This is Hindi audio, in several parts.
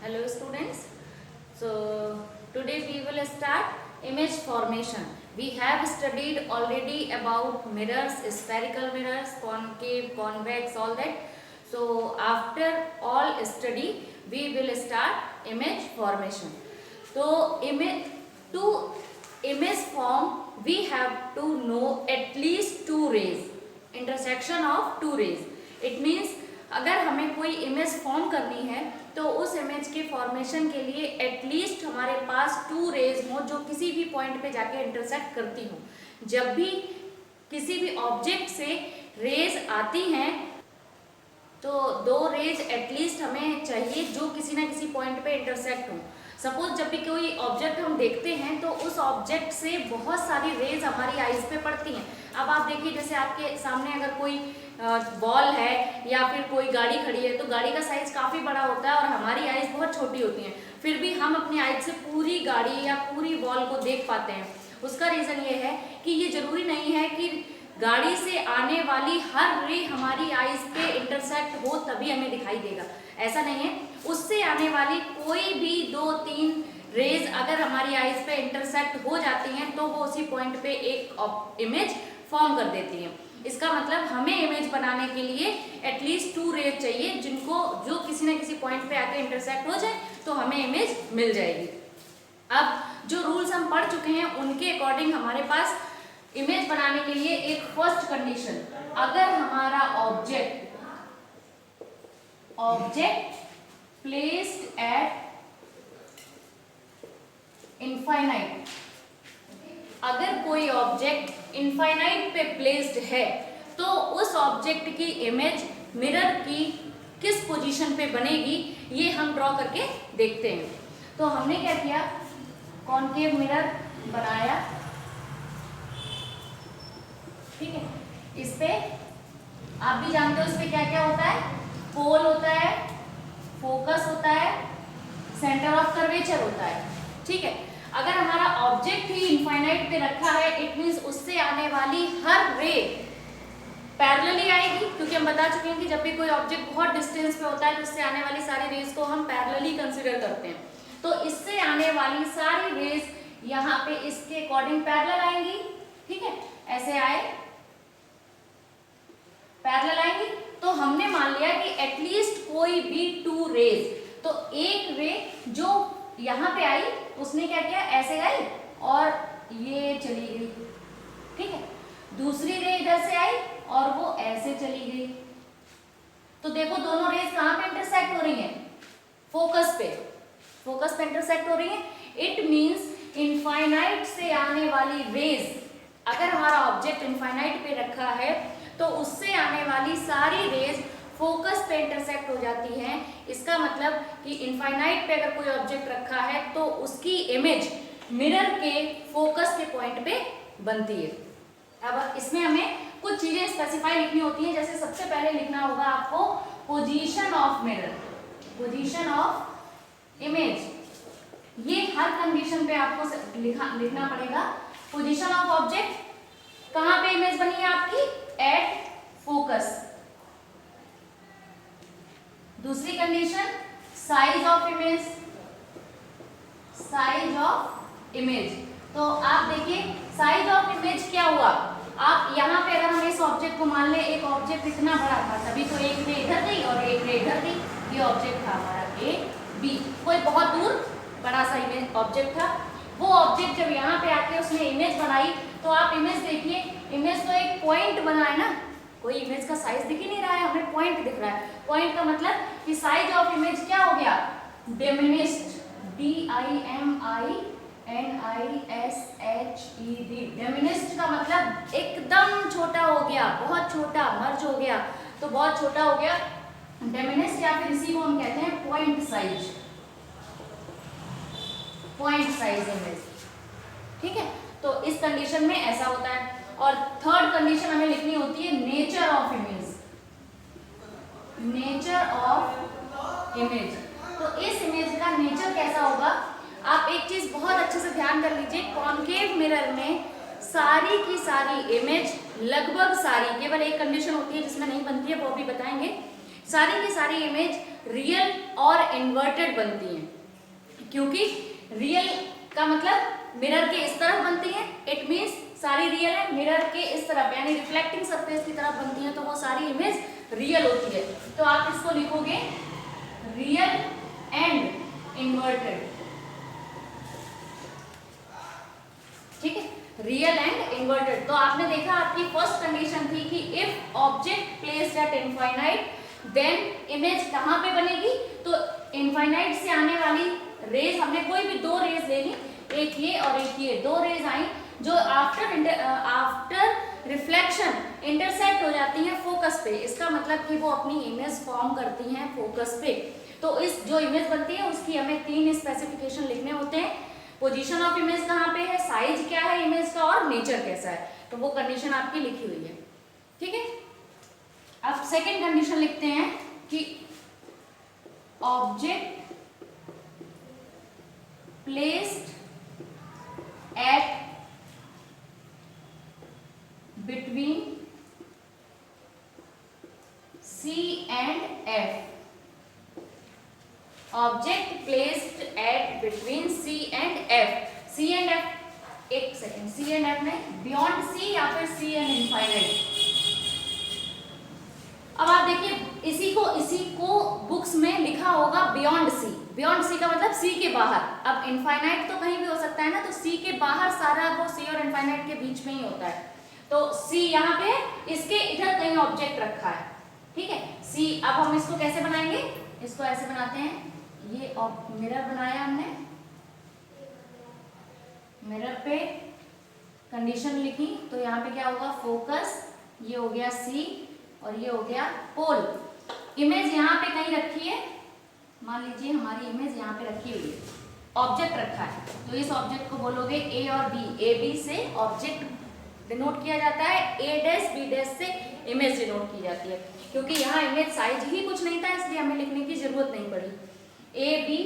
Hello students. So today we will start image formation. We have studied already about mirrors, spherical mirrors, concave, convex, all that. So after all study we will start image formation. So to image form we have to know at least two rays, intersection of two rays. It means अगर हमें कोई इमेज फॉर्म करनी है तो उस इमेज के फॉर्मेशन के लिए एटलीस्ट हमारे पास टू रेज हो जो किसी भी पॉइंट पे जाके इंटरसेक्ट करती हो। जब भी किसी भी ऑब्जेक्ट से रेज आती हैं तो दो रेज एटलीस्ट हमें चाहिए जो किसी ना किसी पॉइंट पे इंटरसेक्ट हो। सपोज जब भी कोई ऑब्जेक्ट हम देखते हैं तो उस ऑब्जेक्ट से बहुत सारी रेज हमारी आईज पे पड़ती हैं। अब आप देखिए, जैसे आपके सामने अगर कोई वॉल है या फिर कोई गाड़ी खड़ी है तो गाड़ी का साइज काफ़ी बड़ा होता है और हमारी आइज बहुत छोटी होती हैं, फिर भी हम अपनी आइज से पूरी गाड़ी या पूरी वॉल को देख पाते हैं। उसका रीज़न ये है कि ये ज़रूरी नहीं है कि गाड़ी से आने वाली हर रे हमारी आइज पे इंटरसेक्ट हो तभी हमें दिखाई देगा, ऐसा नहीं है। उससे आने वाली कोई भी दो तीन रेज अगर हमारी आइज पे इंटरसेक्ट हो जाती हैं तो वो उसी पॉइंट पे एक इमेज फॉर्म कर देती हैं। इसका मतलब हमें इमेज बनाने के लिए एटलीस्ट टू रेज चाहिए जो किसी न किसी पॉइंट पे आके इंटरसेक्ट हो जाए तो हमें इमेज मिल जाएगी। अब जो रूल्स हम पढ़ चुके हैं उनके अकॉर्डिंग हमारे पास इमेज बनाने के लिए एक फर्स्ट कंडीशन, अगर हमारा ऑब्जेक्ट प्लेस्ड एट इनफाइनाइट, अगर कोई ऑब्जेक्ट इनफाइनाइट पे प्लेस्ड है तो उस ऑब्जेक्ट की इमेज मिरर की किस पोजीशन पे बनेगी ये हम ड्रॉ करके देखते हैं। तो हमने क्या किया, कॉनकेव मिरर बनाया, ठीक है। इस पे आप भी जानते हो इस पे क्या क्या होता है, पोल होता है, फोकस होता है, सेंटर ऑफ कर्वेचर होता है, ठीक है। अगर हमारा ऑब्जेक्ट ही इनफाइनाइट पे रखा है इट मींस उससे आने वाली हर रे पैरेलली आएगी, क्योंकि हम बता चुके हैं कि जब भी कोई ऑब्जेक्ट बहुत डिस्टेंस पे होता है तो उससे आने वाली सारी रेज को हम पैरेलली कंसीडर करते हैं। तो इससे आने वाली सारी रेज यहाँ पे इसके अकॉर्डिंग पैरेलल आएंगी, ठीक है, ऐसे आए पैरेलल आएंगी। तो हमने मान लिया कि एटलीस्ट कोई भी टू रेज, तो एक रे जो यहाँ पे आई उसने क्या किया, ऐसे आई और ये चली गई, ठीक है। दूसरी रे इधर से आई और वो ऐसे चली गई। तो देखो दोनों रेज कहाँ पे इंटरसेक्ट हो रही हैं, फोकस पे इंटरसेक्ट हो रही हैं। इट मींस इनफाइनाइट से आने वाली रेज, अगर हमारा ऑब्जेक्ट इनफाइनाइट पे रखा है तो उससे आने वाली सारी रेज फोकस पे इंटरसेक्ट हो जाती हैं। इसका मतलब कि इनफाइनाइट पे अगर कोई ऑब्जेक्ट रखा है तो उसकी इमेज मिरर के फोकस के पॉइंट पे बनती है। अब इसमें हमें कुछ चीजें स्पेसिफाई लिखनी होती हैं, जैसे सबसे पहले लिखना होगा आपको position of mirror, position of image. ये हर कंडीशन पे आपको लिखना पड़ेगा। पोजीशन ऑफ ऑब्जेक्ट, कहाँ पे इमेज बनी है आपकी, एट फोकस। दूसरी condition size of image, size of image. तो आप देखिए साइज ऑफ इमेज क्या हुआ, आप यहाँ पे अगर हम इस ऑब्जेक्ट को मान ले, एक ऑब्जेक्ट इतना बड़ा था तभी तो एक रे इधर गई और एक रे इधर गई, ये ऑब्जेक्ट था हमारा ए बी। कोई बहुत दूर बड़ा सा इमेज ऑब्जेक्ट था, वो ऑब्जेक्ट जब यहाँ पे आके उसने इमेज बनाई तो आप इमेज देखिए, इमेज तो एक पॉइंट बना है ना, कोई इमेज का साइज दिख ही नहीं रहा है, हमें पॉइंट दिख रहा है। पॉइंट का मतलब कि साइज ऑफ इमेज क्या हो गया, डिमिनिश्ड, D-I-M-I-N-I-S-H-E-D, डिमिनिश्ड का मतलब एकदम छोटा हो गया, बहुत छोटा, मर्ज हो गया तो बहुत छोटा हो गया, डिमिनिश्ड, या फिर इसी को हम कहते हैं point size, point size image, ठीक है। तो इस कंडीशन में ऐसा होता है। और थर्ड कंडीशन हमें लिखनी होती है nature of image, nature of image. तो इस इमेज का नेचर कैसा होगा, आप एक चीज बहुत अच्छे से ध्यान कर लीजिए, कॉनकेव मिरर में सारी की सारी इमेज, लगभग सारी, केवल एक कंडीशन होती है जिसमें नहीं बनती है वो भी बताएंगे, सारी की सारी इमेज रियल और इन्वर्टेड बनती हैं, क्योंकि रियल का मतलब मिरर के इस तरफ बनती है, इट मीन्स सारी रियल है, मिरर के इस तरफ यानी रिफ्लेक्टिंग सरफेस की तरफ बनती है, तो वो सारी इमेज रियल होती है। तो आप इसको लिखोगे रियल एंड इन्वर्टेड, ठीक है, रियल एंड इन्वर्टेड। तो आपने देखा आपकी फर्स्ट कंडीशन थी कि if object placed at infinite then image कहां पे बनेगी, तो इनफाइनाइट से आने वाली रेज, हमने कोई भी दो रेज ले ली, एक ये और एक ये, दो रेज आई जो आफ्टर रिफ्लेक्शन इंटरसेक्ट हो जाती हैं फोकस पे। इसका मतलब कि वो अपनी इमेज फॉर्म करती हैं फोकस पे। तो इस जो इमेज बनती है उसकी हमें 3 स्पेसिफिकेशन लिखने होते हैं। पोजीशन ऑफ इमेज कहाँ पे है, साइज क्या है इमेज का, और नेचर कैसा है। तो वो कंडीशन आपकी लिखी हुई है, ठीक है। अब सेकेंड कंडीशन लिखते हैं कि object placed eight between C and F, object placed eight between C and F, C and F, एक सेकेंड, C and F में बियॉन्ड C या फिर C and इनफाइनाइट। अब आप देखिए इसी को बुक्स में लिखा होगा बियॉन्ड C, बियॉन्ड C का मतलब C के बाहर। अब इनफाइनाइट तो कहीं भी हो सकता है ना, तो C के बाहर सारा वो C और इनफाइनाइट के बीच में ही होता है। तो C यहाँ पे इसके इधर कहीं ऑब्जेक्ट रखा है, ठीक है C। अब हम इसको कैसे बनाएंगे, इसको ऐसे बनाते हैं, ये मिरर बनाया हमने, मिरर पे कंडीशन लिखी, तो यहाँ पे क्या होगा फोकस, ये हो गया C और ये हो गया पोल। इमेज यहाँ पे कहीं रखी है, मान लीजिए हमारी इमेज यहाँ पे रखी हुई है, ऑब्जेक्ट रखा है, तो इस ऑब्जेक्ट को बोलोगे A और B, A B से ऑब्जेक्ट डिनोट किया जाता है, A डैश B डैश से इमेज डिनोट की जाती है। क्योंकि यहाँ इमेज साइज ही कुछ नहीं था इसलिए हमें लिखने की जरूरत नहीं पड़ी। A B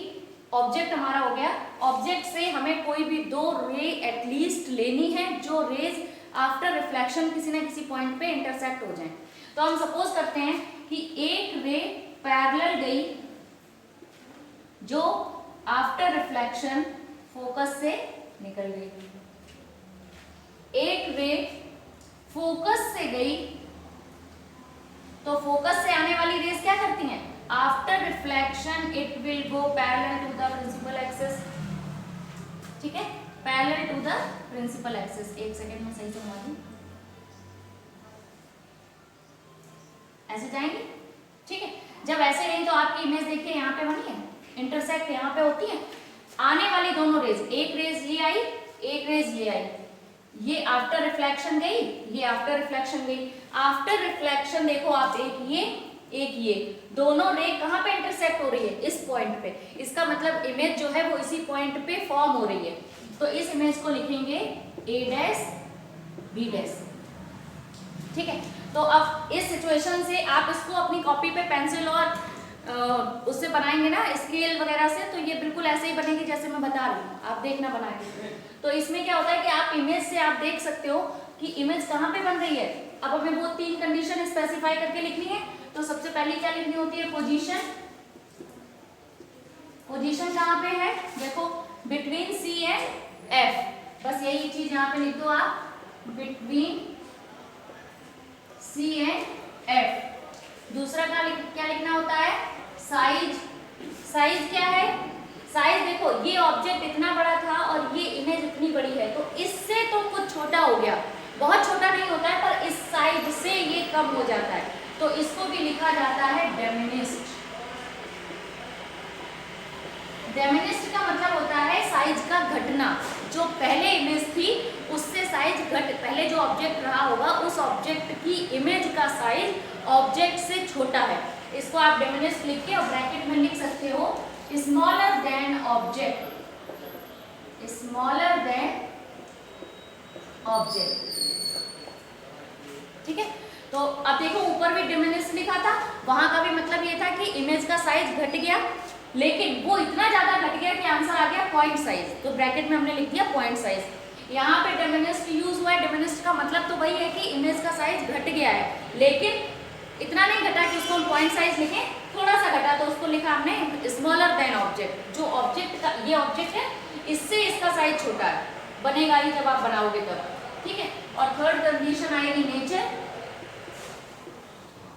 ऑब्जेक्ट हमारा हो गया, ऑब्जेक्ट से हमें कोई भी दो रे एटलीस्ट लेनी है जो रेज आफ्टर रिफ्लेक्शन किसी न किसी पॉइंट पे इंटरसेक्ट हो जाए। तो हम सपोज करते हैं कि एक रे पैरेलल गई जो आफ्टर रिफ्लेक्शन फोकस से निकल गई, एक रे फोकस से गई, तो फोकस से आने वाली रेज क्या करती हैं, after reflection it will go parallel to the principal axis, ठीक है, parallel to the principal axis. एक सेकेंड में सही से घुमा दूं, ऐसे जाएंगे, ठीक है। जब ऐसे गई तो आपकी इमेज देखिए यहाँ पे बनी है, इंटरसेक्ट यहाँ पे होती है, आने वाली दोनों रेज, एक रेज ये आई, एक रेज ये आई, ये आफ्टर रिफ्लेक्शन गई, ये आफ्टर रिफ्लेक्शन गई। आफ्टर रिफ्लेक्शन देखो आप, एक ये दोनों रे कहाँ पे इंटरसेक्ट हो रही है, इस पॉइंट पे। इसका मतलब इमेज जो है वो इसी पॉइंट पे फॉर्म हो रही है। तो इस इमेज को लिखेंगे A डैश B डैश, ठीक है। तो अब इस सिचुएशन से आप इसको अपनी कॉपी पे पेंसिल और उससे बनाएंगे ना स्केल वगैरह से, तो ये बिल्कुल ऐसे ही बनेगी जैसे मैं बता रही हूँ, आप देखना बना के। तो इसमें क्या होता है कि आप इमेज से आप देख सकते हो कि इमेज कहाँ पे बन रही है। अब हमें वो 3 कंडीशन स्पेसिफाई करके लिखनी है। तो सबसे पहले क्या लिखनी होती है, पोजीशन। पोजीशन कहाँ पे है, देखो बिटवीन C एंड F, बस यही चीज यहाँ पे लिख दो आप, बिटवीन C एंड F। दूसरा क्या लिखना होता है, साइज। साइज क्या है, साइज देखो ये ऑब्जेक्ट इतना बड़ा था और ये इमेज इतनी बड़ी है, तो इससे तो कुछ छोटा हो गया, बहुत छोटा नहीं होता है पर इस साइज से ये कम हो जाता है, तो इसको भी लिखा जाता है डिमिनिश्ड। डिमिनिश्ड का मतलब होता है साइज का घटना, जो पहले इमेज थी उससे साइज घट, पहले जो ऑब्जेक्ट रहा होगा उस ऑब्जेक्ट की इमेज का साइज ऑब्जेक्ट से छोटा है। इसको आप डिमिनिश्ड लिख के और ब्रैकेट में लिख सकते हो smaller than object, smaller than object, ठीक है। तो अब देखो ऊपर भी डिमिनिश्ड लिखा था, वहां का भी मतलब ये था कि इमेज का साइज घट गया, लेकिन वो इतना ज्यादा घट गया कि आंसर आ गया पॉइंट साइज, तो ब्रैकेट में हमने लिख दिया पॉइंट साइज। यहाँ पे डिमिनिश्ड यूज हुआ है, डिमिनिश्ड का मतलब तो वही है कि इमेज का साइज घट गया है, लेकिन इतना नहीं घटा कि उसको हम पॉइंट साइज लिखें, थोड़ा सा घटा तो उसको लिखा हमने स्मॉलर देन ऑब्जेक्ट, जो ऑब्जेक्ट का ये ऑब्जेक्ट है इससे इसका साइज छोटा है, बनेगा ही जब आप बनाओगे तब, ठीक है। और थर्ड कंडीशन आएगी नेचर,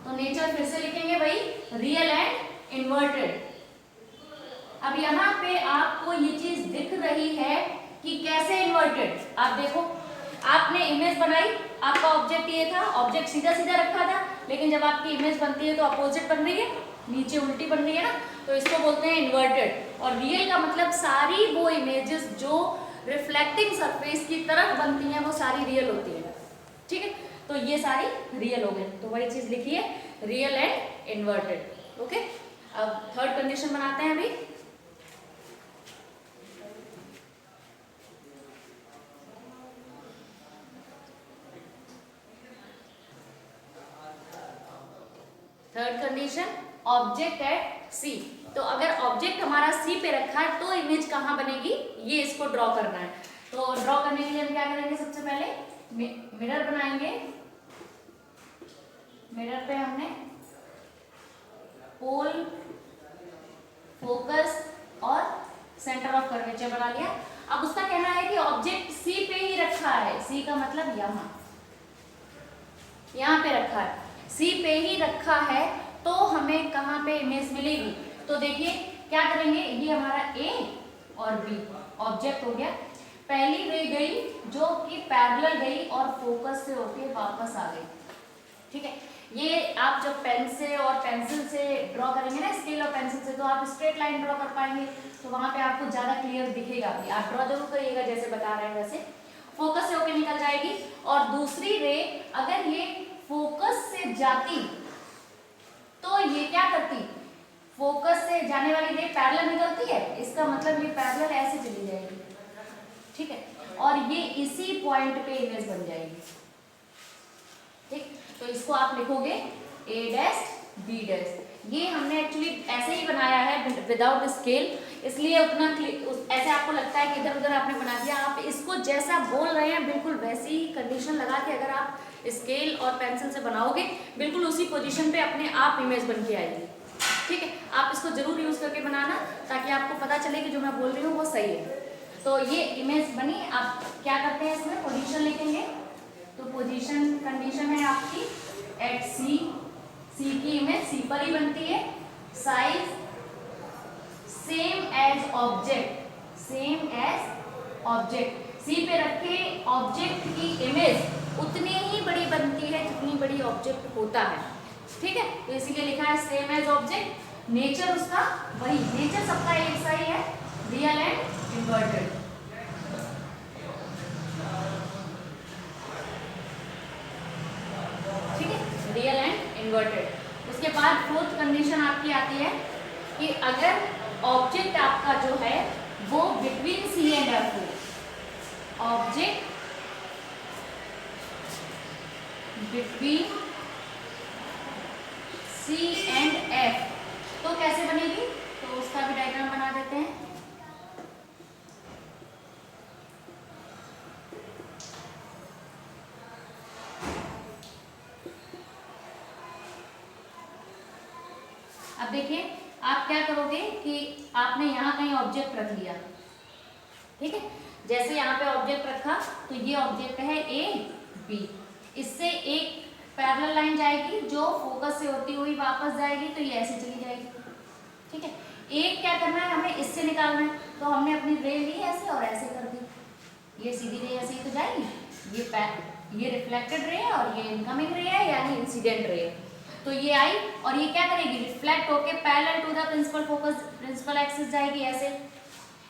तो नेचर फिर से लिखेंगे भाई रियल एंड इन्वर्टेड। अब यहाँ पे आपको ये चीज दिख रही है कि कैसे इन्वर्टेड, आप देखो आपने इमेज बनाई, आपका ऑब्जेक्ट ये था, ऑब्जेक्ट सीधा सीधा रखा था, लेकिन जब आपकी इमेज बनती है तो अपोजिट बन रही है, नीचे उल्टी बन रही है ना, तो इसको बोलते हैं इन्वर्टेड। और रियल का मतलब सारी वो इमेजेस जो रिफ्लेक्टिंग सरफेस की तरफ बनती हैं वो सारी रियल होती है, ठीक है। तो ये सारी रियल हो गई, तो वही चीज लिखिए रियल एंड इन्वर्टेड, ओके। अब थर्ड कंडीशन बनाते हैं अभी। थर्ड कंडीशन ऑब्जेक्ट एट सी। तो अगर ऑब्जेक्ट हमारा सी पे रखा है तो इमेज कहाँ बनेगी, ये इसको ड्रॉ करना है। तो ड्रॉ करने के लिए हम क्या करेंगे, सबसे पहले मिरर बनाएंगे। मिरर पे हमने पोल, फोकस और सेंटर ऑफ कर्वेचर बना लिया। अब उसका कहना है कि ऑब्जेक्ट सी पे ही रखा है, सी का मतलब यहाँ पे रखा है, सी पे ही रखा है, तो हमें कहाँ पे इमेज मिलेगी। तो देखिए क्या करेंगे, ये हमारा ए और बी ऑब्जेक्ट हो गया, पहली रे गई जो कि पैरेलल गई और फोकस से होके वापस आ गई, ठीक है। ये आप जब पेन से और पेंसिल से ड्रॉ करेंगे ना, स्केल और पेंसिल से, तो आप स्ट्रेट लाइन ड्रॉ कर पाएंगे, तो वहां पे आपको ज्यादा क्लियर दिखेगा भी। आप ड्रॉ जरूर करिएगा जैसे बता रहे हैं वैसे। फोकस से होके निकल जाएगी, और दूसरी रे अगर ये फोकस से जाती तो ये क्या करती, फोकस से जाने वाली रे पैरेलल निकलती है, इसका मतलब ये पैरेलल ऐसे चली जाएगी, ठीक है, और ये इसी पॉइंट पे इमेज बन जाएगी, ठीक। तो इसको आप लिखोगे ए डैश बी डैश। ये हमने एक्चुअली ऐसे ही बनाया है विदाउट स्केल, इसलिए उतना ऐसे आपको लगता है कि इधर उधर आपने बना दिया। आप इसको जैसा बोल रहे हैं बिल्कुल वैसी ही कंडीशन लगा के अगर आप स्केल और पेंसिल से बनाओगे, बिल्कुल उसी पोजीशन पे अपने आप इमेज बन के आएगी, ठीक है। आप इसको जरूर यूज करके बनाना ताकि आपको पता चले कि जो मैं बोल रही हूँ वो सही है। तो ये इमेज बनी, आप क्या करते हैं इसमें पोजीशन लिखेंगे। तो पोजीशन कंडीशन है आपकी एट सी, सी की इमेज सी पर ही बनती है, size same as object, same as object, C पे रखे ऑब्जेक्ट की इमेज उतनी ही बड़ी बनती है जितनी बड़ी ऑब्जेक्ट होता है, ठीक है। तो इसीलिए लिखा है सेम एज ऑब्जेक्ट। नेचर उसका वही, नेचर सबका एक सा ही है, real and inverted, real and inverted. उसके बाद फोर्थ कंडीशन आपकी आती है कि अगर ऑब्जेक्ट आपका जो है वो बिटवीन सी एंड एफ हो, object between C and F, तो कैसे बनेगी, तो उसका भी डायग्राम बना देते हैं। अब देखिए आप क्या करोगे कि आपने यहाँ कहीं ऑब्जेक्ट रख लिया, ठीक है। जैसे यहाँ पे ऑब्जेक्ट रखा तो ये ऑब्जेक्ट है ए बी, इससे एक पैरेलल लाइन जाएगी जो फोकस से होती हुई वापस जाएगी, तो ये ऐसे चली जाएगी, ठीक है। एक क्या करना है, हमें इससे निकालना है, तो हमने अपनी रे ली ऐसे और ऐसे कर दी, ये सीधी रे ऐसे ही तो जाएगी, ये रिफ्लेक्टेड रे है और ये इनकमिंग रे है यानी इंसिडेंट रे है। तो ये आई और ये क्या करेगी, रिफ्लेक्ट होके parallel to the principal focus, principal axis जाएगी, ऐसे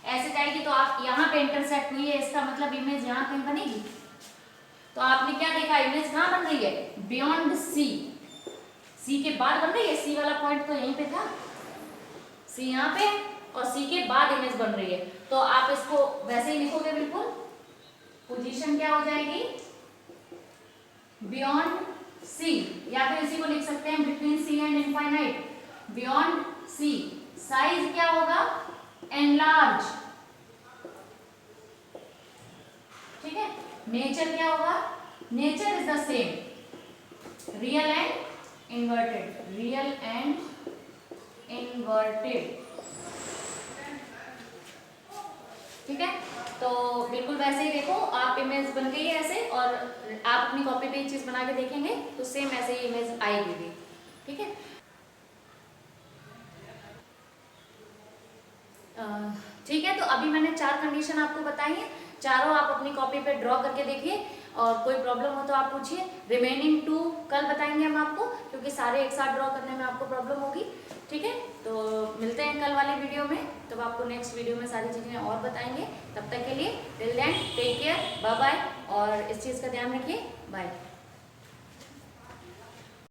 ऐसे जाएगी। तो आप यहाँ पे इंटरसेक्ट हुई है, इसका मतलब इमेज यहाँ कहीं बनेगी। तो आपने क्या देखा, इमेज कहाँ बन रही है, बियॉन्ड सी, सी के बाद बन रही है, सी वाला पॉइंट तो यहीं पे था, सी यहाँ पे और सी के बाद इमेज बन रही है। तो आप इसको वैसे ही लिखोगे बिल्कुल, पोजीशन क्या हो जाएगी, बियॉन्ड सी, या फिर इसी को लिख सकते हैं between C and infinite, beyond C. Size क्या होगा, एनलार्ज, ठीक है। नेचर क्या होगा, nature is the same, real and inverted, real and inverted, ठीक है, तो बिल्कुल वैसे ही देखो, आप इमेज बन गई है ऐसे, और आप अपनी कॉपी पे एक चीज बना के देखेंगे तो सेम ऐसे ही इमेज आएगी भी। ठीक है, ठीक है, तो अभी मैंने 4 कंडीशन आपको बताई है, चारों आप अपनी कॉपी पे ड्रॉ करके देखिए, और कोई प्रॉब्लम हो तो आप पूछिए। रिमेनिंग 2 कल बताएंगे हम आपको, क्योंकि सारे एक साथ ड्रॉ करने में आपको प्रॉब्लम होगी। ठीक है, तो मिलते हैं कल वाले वीडियो में, तब आपको नेक्स्ट वीडियो में सारी चीज़ें और बताएंगे। तब तक के लिए till then take care, bye bye, और इस चीज़ का ध्यान रखिए, बाय।